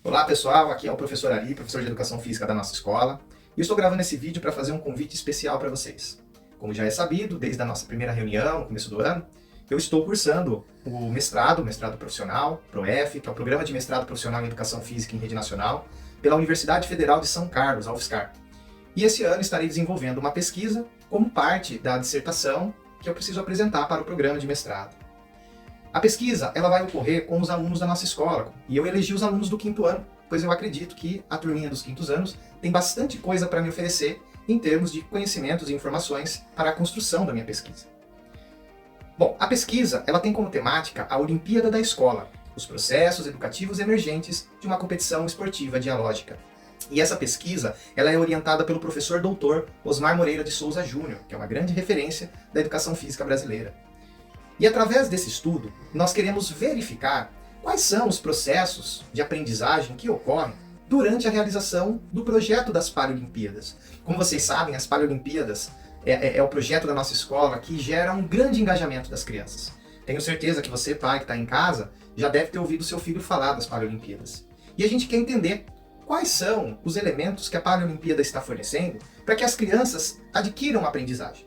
Olá pessoal, aqui é o professor Ari, professor de Educação Física da nossa escola, e eu estou gravando esse vídeo para fazer um convite especial para vocês. Como já é sabido, desde a nossa primeira reunião, no começo do ano, eu estou cursando o mestrado profissional, ProF, que é o Programa de Mestrado Profissional em Educação Física em Rede Nacional, pela Universidade Federal de São Carlos, a UFSCar. E esse ano estarei desenvolvendo uma pesquisa como parte da dissertação que eu preciso apresentar para o programa de mestrado. A pesquisa ela vai ocorrer com os alunos da nossa escola, e eu elegi os alunos do quinto ano, pois eu acredito que a turminha dos quintos anos tem bastante coisa para me oferecer em termos de conhecimentos e informações para a construção da minha pesquisa. Bom, a pesquisa ela tem como temática a Olimpíada da Escola, os processos educativos emergentes de uma competição esportiva dialógica. E essa pesquisa ela é orientada pelo professor doutor Osmar Moreira de Souza Júnior, que é uma grande referência da educação física brasileira. E através desse estudo, nós queremos verificar quais são os processos de aprendizagem que ocorrem durante a realização do projeto das Paralimpíadas. Como vocês sabem, as Paralimpíadas é o projeto da nossa escola que gera um grande engajamento das crianças. Tenho certeza que você, pai que está em casa, já deve ter ouvido seu filho falar das Paralimpíadas. E a gente quer entender quais são os elementos que a Paralimpíada está fornecendo para que as crianças adquiram a aprendizagem.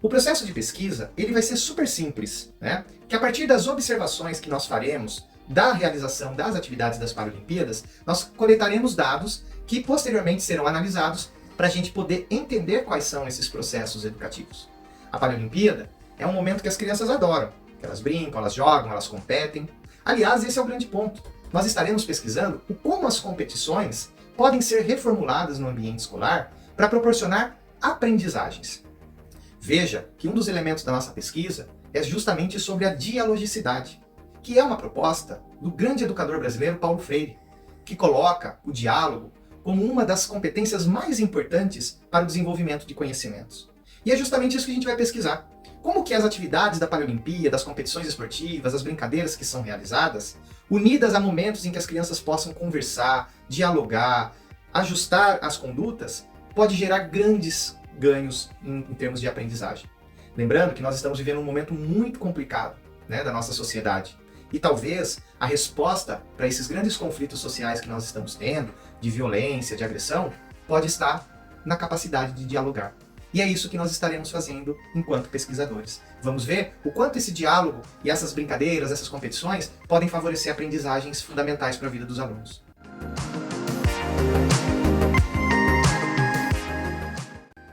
O processo de pesquisa ele vai ser super simples, né? Que a partir das observações que nós faremos da realização das atividades das Paralimpíadas, nós coletaremos dados que posteriormente serão analisados para a gente poder entender quais são esses processos educativos. A Paralimpíada é um momento que as crianças adoram, elas brincam, elas jogam, elas competem. Aliás, esse é o grande ponto. Nós estaremos pesquisando o como as competições podem ser reformuladas no ambiente escolar para proporcionar aprendizagens. Veja que um dos elementos da nossa pesquisa é justamente sobre a dialogicidade, que é uma proposta do grande educador brasileiro Paulo Freire, que coloca o diálogo como uma das competências mais importantes para o desenvolvimento de conhecimentos. E é justamente isso que a gente vai pesquisar. Como que as atividades da Paralimpíada, das competições esportivas, as brincadeiras que são realizadas, unidas a momentos em que as crianças possam conversar, dialogar, ajustar as condutas, pode gerar grandes ganhos em termos de aprendizagem. Lembrando que nós estamos vivendo um momento muito complicado, né, da nossa sociedade. E talvez a resposta para esses grandes conflitos sociais que nós estamos tendo, de violência, de agressão, pode estar na capacidade de dialogar. E é isso que nós estaremos fazendo enquanto pesquisadores. Vamos ver o quanto esse diálogo e essas brincadeiras, essas competições, podem favorecer aprendizagens fundamentais para a vida dos alunos.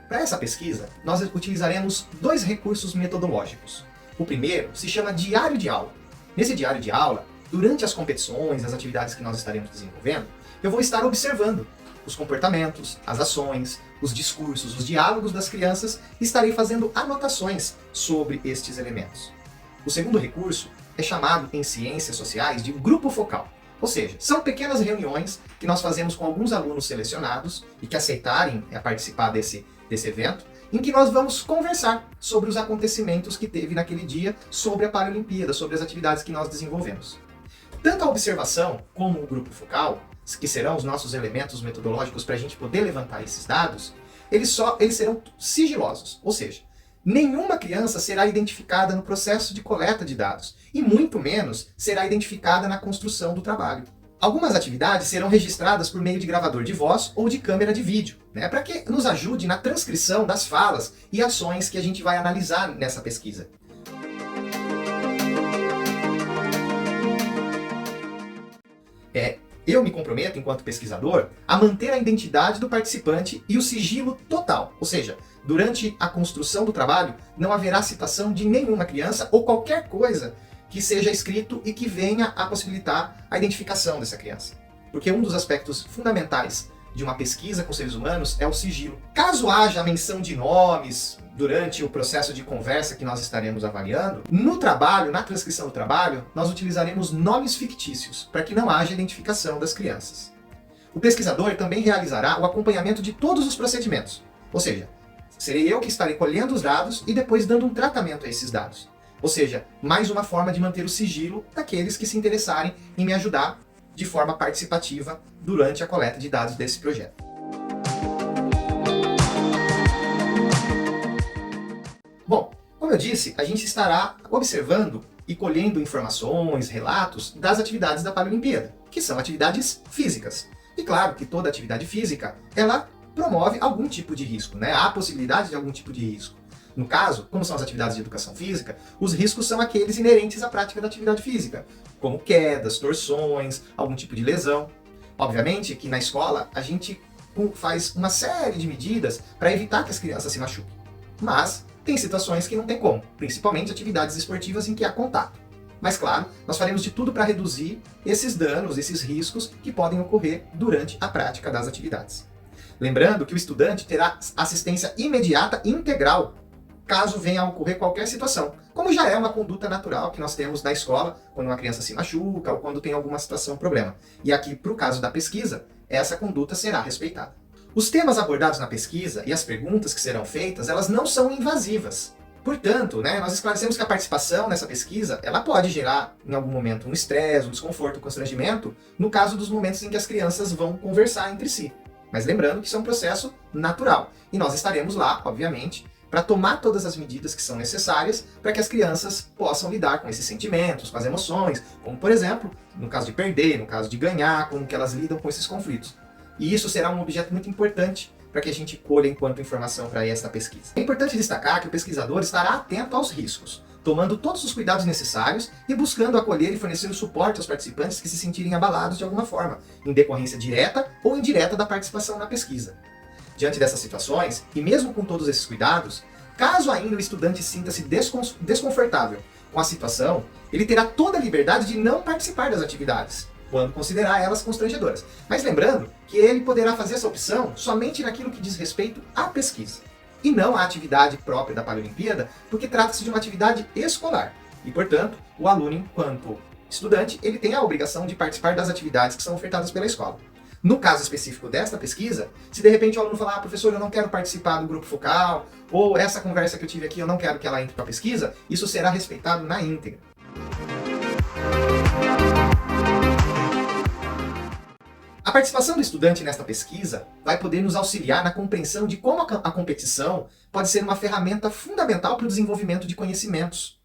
Para essa pesquisa, nós utilizaremos dois recursos metodológicos. O primeiro se chama diário de aula. Nesse diário de aula, durante as competições, as atividades que nós estaremos desenvolvendo, eu vou estar observando os comportamentos, as ações, os discursos, os diálogos das crianças e estarei fazendo anotações sobre estes elementos. O segundo recurso é chamado em ciências sociais de grupo focal. Ou seja, são pequenas reuniões que nós fazemos com alguns alunos selecionados e que aceitarem participar desse evento, em que nós vamos conversar sobre os acontecimentos que teve naquele dia, sobre a Paralimpíada, sobre as atividades que nós desenvolvemos. Tanto a observação como o grupo focal, que serão os nossos elementos metodológicos para a gente poder levantar esses dados, eles serão sigilosos, ou seja, nenhuma criança será identificada no processo de coleta de dados, e muito menos será identificada na construção do trabalho. Algumas atividades serão registradas por meio de gravador de voz ou de câmera de vídeo, né, para que nos ajude na transcrição das falas e ações que a gente vai analisar nessa pesquisa. Eu me comprometo, enquanto pesquisador, a manter a identidade do participante e o sigilo total, ou seja, durante a construção do trabalho não haverá citação de nenhuma criança ou qualquer coisa que seja escrito e que venha a possibilitar a identificação dessa criança. Porque um dos aspectos fundamentais de uma pesquisa com seres humanos é o sigilo. Caso haja a menção de nomes durante o processo de conversa que nós estaremos avaliando, no trabalho, na transcrição do trabalho, nós utilizaremos nomes fictícios para que não haja identificação das crianças. O pesquisador também realizará o acompanhamento de todos os procedimentos, ou seja, serei eu que estarei colhendo os dados e depois dando um tratamento a esses dados. Ou seja, mais uma forma de manter o sigilo daqueles que se interessarem em me ajudar de forma participativa durante a coleta de dados desse projeto. Bom, como eu disse, a gente estará observando e colhendo informações, relatos das atividades da Paralimpíada, que são atividades físicas. E claro que toda atividade física, ela promove algum tipo de risco, né? Há possibilidade de algum tipo de risco. No caso, como são as atividades de educação física, os riscos são aqueles inerentes à prática da atividade física, como quedas, torções, algum tipo de lesão. Obviamente que na escola a gente faz uma série de medidas para evitar que as crianças se machuquem. Mas tem situações que não tem como, principalmente atividades esportivas em que há contato. Mas claro, nós faremos de tudo para reduzir esses danos, esses riscos que podem ocorrer durante a prática das atividades. Lembrando que o estudante terá assistência imediata e integral caso venha a ocorrer qualquer situação, como já é uma conduta natural que nós temos na escola, quando uma criança se machuca ou quando tem alguma situação, problema. E aqui, para o caso da pesquisa, essa conduta será respeitada. Os temas abordados na pesquisa e as perguntas que serão feitas, elas não são invasivas. Portanto, nós esclarecemos que a participação nessa pesquisa, ela pode gerar, em algum momento, um estresse, um desconforto, um constrangimento, no caso dos momentos em que as crianças vão conversar entre si. Mas lembrando que isso é um processo natural. E nós estaremos lá, obviamente, para tomar todas as medidas que são necessárias para que as crianças possam lidar com esses sentimentos, com as emoções, como, por exemplo, no caso de perder, no caso de ganhar, como que elas lidam com esses conflitos. E isso será um objeto muito importante para que a gente colha enquanto informação para esta pesquisa. É importante destacar que o pesquisador estará atento aos riscos, tomando todos os cuidados necessários e buscando acolher e fornecer o suporte aos participantes que se sentirem abalados de alguma forma, em decorrência direta ou indireta da participação na pesquisa. Diante dessas situações, e mesmo com todos esses cuidados, caso ainda o estudante sinta-se desconfortável com a situação, ele terá toda a liberdade de não participar das atividades, quando considerar elas constrangedoras. Mas lembrando que ele poderá fazer essa opção somente naquilo que diz respeito à pesquisa, e não à atividade própria da Paralimpíada, porque trata-se de uma atividade escolar. E, portanto, o aluno, enquanto estudante, ele tem a obrigação de participar das atividades que são ofertadas pela escola. No caso específico desta pesquisa, se de repente o aluno falar, professor, eu não quero participar do grupo focal, ou essa conversa que eu tive aqui, eu não quero que ela entre para a pesquisa, isso será respeitado na íntegra. A participação do estudante nesta pesquisa vai poder nos auxiliar na compreensão de como a competição pode ser uma ferramenta fundamental para o desenvolvimento de conhecimentos.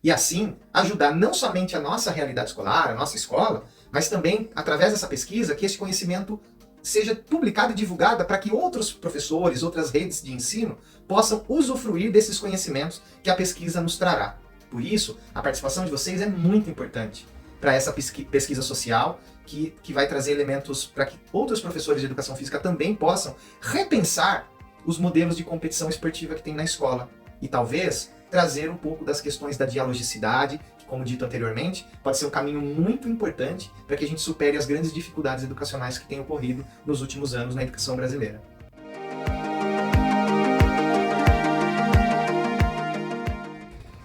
E assim, ajudar não somente a nossa realidade escolar, a nossa escola, mas também, através dessa pesquisa, que esse conhecimento seja publicado e divulgado para que outros professores, outras redes de ensino, possam usufruir desses conhecimentos que a pesquisa nos trará. Por isso, a participação de vocês é muito importante para essa pesquisa social, que vai trazer elementos para que outros professores de educação física também possam repensar os modelos de competição esportiva que tem na escola. E talvez trazer um pouco das questões da dialogicidade, que, como dito anteriormente, pode ser um caminho muito importante para que a gente supere as grandes dificuldades educacionais que têm ocorrido nos últimos anos na educação brasileira.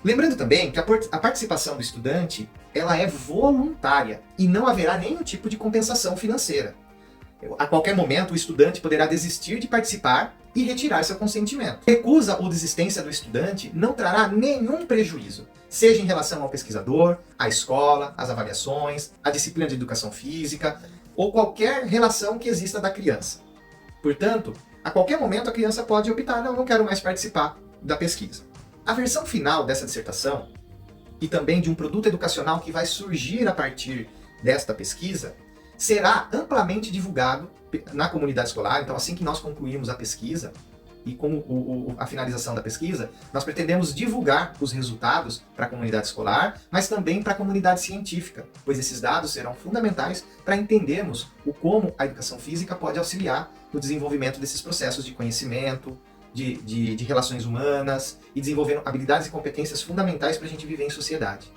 Lembrando também que a participação do estudante ela é voluntária e não haverá nenhum tipo de compensação financeira. A qualquer momento, o estudante poderá desistir de participar e retirar seu consentimento. Recusa ou desistência do estudante não trará nenhum prejuízo, seja em relação ao pesquisador, à escola, às avaliações, à disciplina de educação física ou qualquer relação que exista da criança. Portanto, a qualquer momento a criança pode optar, não quero mais participar da pesquisa. A versão final dessa dissertação e também de um produto educacional que vai surgir a partir desta pesquisa será amplamente divulgado na comunidade escolar. Então, assim que nós concluirmos a pesquisa e com a finalização da pesquisa, nós pretendemos divulgar os resultados para a comunidade escolar, mas também para a comunidade científica, pois esses dados serão fundamentais para entendermos como a educação física pode auxiliar no desenvolvimento desses processos de conhecimento, de relações humanas e desenvolvendo habilidades e competências fundamentais para a gente viver em sociedade.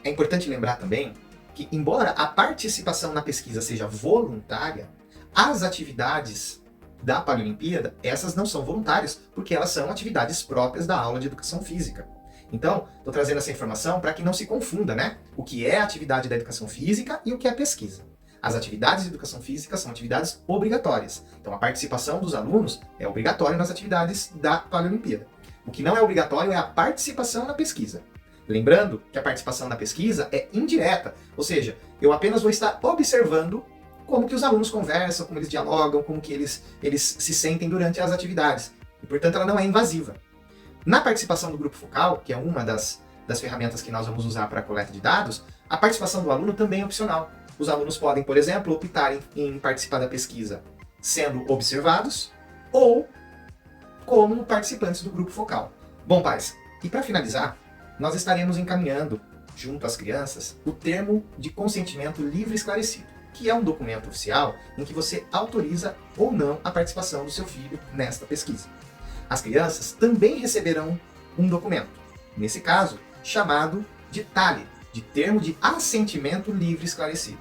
É importante lembrar também que, embora a participação na pesquisa seja voluntária, as atividades da Paralimpíada, essas não são voluntárias, porque elas são atividades próprias da aula de educação física. Então, estou trazendo essa informação para que não se confunda, o que é a atividade da educação física e o que é pesquisa. As atividades de educação física são atividades obrigatórias. Então, a participação dos alunos é obrigatória nas atividades da Paralimpíada. O que não é obrigatório é a participação na pesquisa. Lembrando que a participação na pesquisa é indireta, ou seja, eu apenas vou estar observando como que os alunos conversam, como eles dialogam, como que eles se sentem durante as atividades. E, portanto, ela não é invasiva. Na participação do grupo focal, que é uma das das ferramentas que nós vamos usar para a coleta de dados, a participação do aluno também é opcional. Os alunos podem, por exemplo, optar em participar da pesquisa sendo observados ou como participantes do grupo focal. Bom, pais, e para finalizar, nós estaremos encaminhando, junto às crianças, o termo de consentimento livre e esclarecido, que é um documento oficial em que você autoriza ou não a participação do seu filho nesta pesquisa. As crianças também receberão um documento, nesse caso, chamado de TALE, de Termo de Assentimento Livre e Esclarecido.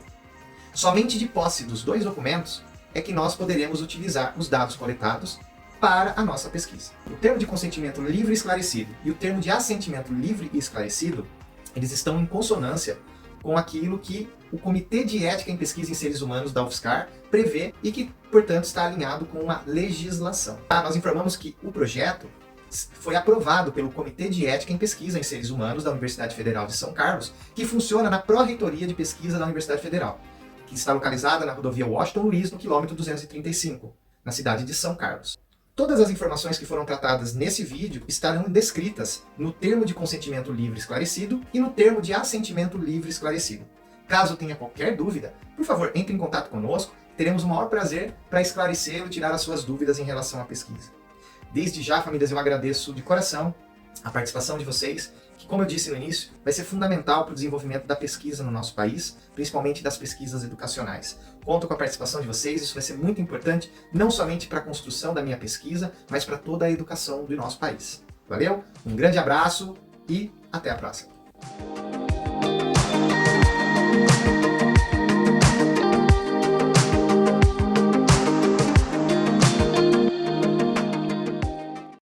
Somente de posse dos dois documentos é que nós poderemos utilizar os dados coletados para a nossa pesquisa. O termo de consentimento livre e esclarecido e o termo de assentimento livre e esclarecido, eles estão em consonância com aquilo que o Comitê de Ética em Pesquisa em Seres Humanos da UFSCar prevê e que, portanto, está alinhado com a legislação. Nós informamos que o projeto foi aprovado pelo Comitê de Ética em Pesquisa em Seres Humanos da Universidade Federal de São Carlos, que funciona na Pró-Reitoria de Pesquisa da Universidade Federal, que está localizada na rodovia Washington Luiz, no quilômetro 235, na cidade de São Carlos. Todas as informações que foram tratadas nesse vídeo estarão descritas no termo de consentimento livre esclarecido e no termo de assentimento livre esclarecido. Caso tenha qualquer dúvida, por favor, entre em contato conosco, teremos o maior prazer para esclarecê-lo e tirar as suas dúvidas em relação à pesquisa. Desde já, famílias, eu agradeço de coração a participação de vocês, que, como eu disse no início, vai ser fundamental para o desenvolvimento da pesquisa no nosso país, principalmente das pesquisas educacionais. Conto com a participação de vocês, isso vai ser muito importante, não somente para a construção da minha pesquisa, mas para toda a educação do nosso país. Valeu? Um grande abraço e até a próxima!